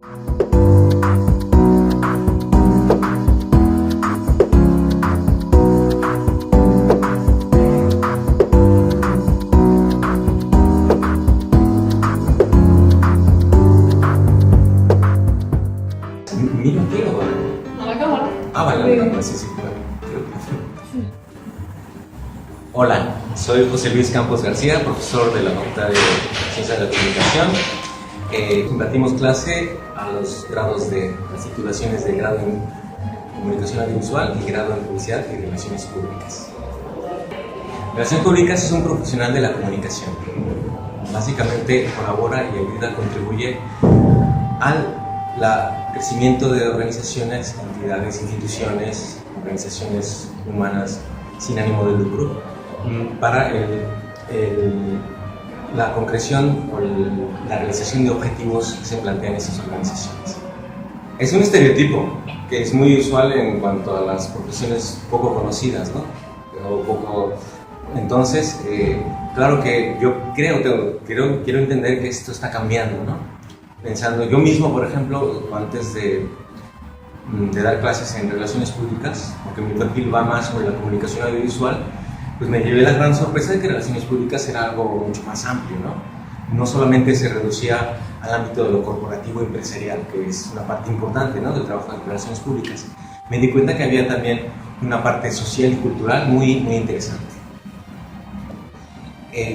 ¿Miro aquí o vale? A la cámara. Ah, vale, a la cámara, sí, claro. Hola, soy José Luis Campos García, profesor de la Facultad de Ciencias de la Comunicación. Impartimos clase a los grados de las titulaciones de grado en Comunicación Audiovisual y grado en Publicidad y Relaciones Públicas. Relaciones Públicas es un profesional de la comunicación. Básicamente colabora y ayuda, contribuye al crecimiento de organizaciones, entidades, instituciones, organizaciones humanas sin ánimo de lucro para la concreción o la realización de objetivos que se plantean en esas organizaciones. Es un estereotipo que es muy usual en cuanto a las profesiones poco conocidas, ¿no? Entonces, claro que yo quiero entender que esto está cambiando, ¿no? Pensando, yo mismo, por ejemplo, antes de dar clases en relaciones públicas, porque mi perfil va más sobre la comunicación audiovisual, pues me llevé la gran sorpresa de que relaciones públicas era algo mucho más amplio, ¿no? No solamente se reducía al ámbito de lo corporativo y empresarial, que es una parte importante, ¿no?, del trabajo de relaciones públicas. Me di cuenta que había también una parte social y cultural muy, muy interesante.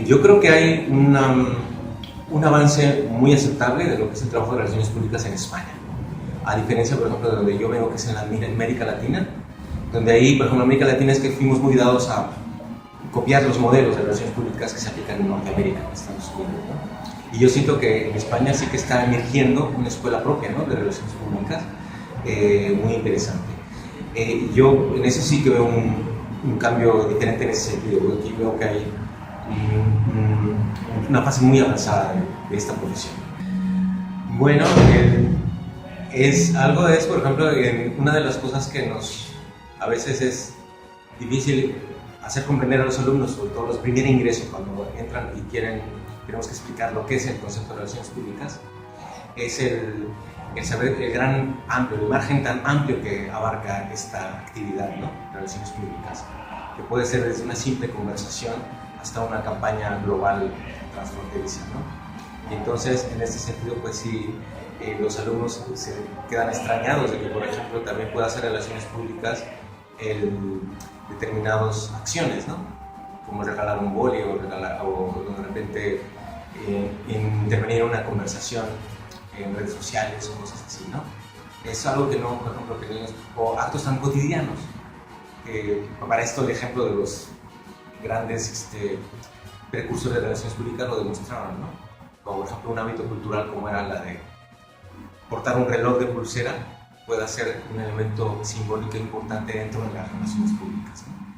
Yo creo que hay un avance muy aceptable de lo que es el trabajo de relaciones públicas en España. A diferencia, por ejemplo, de donde yo vengo, que es en América Latina, donde ahí, por ejemplo, en América Latina es que fuimos muy dados a copiar los modelos de relaciones públicas que se aplican en Norteamérica, en Estados Unidos, ¿no? Y yo siento que en España sí que está emergiendo una escuela propia, ¿no?, de relaciones públicas muy interesante. Yo en eso sí que veo un cambio diferente en ese sentido. Aquí veo que hay una fase muy avanzada de esta profesión. Bueno, es algo de eso, por ejemplo, una de las cosas que a veces es difícil hacer comprender a los alumnos, sobre todo los primeros ingresos, cuando entran y tenemos que explicar lo que es el concepto de relaciones públicas, es el saber el margen tan amplio que abarca esta actividad, ¿no?, relaciones públicas, que puede ser desde una simple conversación hasta una campaña global transfronteriza, ¿no? Y entonces, en este sentido, pues sí, los alumnos se quedan extrañados de que, por ejemplo, también pueda hacer relaciones públicas determinadas acciones, ¿no?, como regalar un boli o de repente intervenir en una conversación en redes sociales o cosas así, ¿no? Es algo que no, por ejemplo, o actos tan cotidianos. Para esto el ejemplo de los grandes precursores de relaciones públicas lo demostraron, ¿no? Como por ejemplo un hábito cultural como era la de portar un reloj de pulsera puede ser un elemento simbólico importante dentro de las relaciones públicas, ¿no?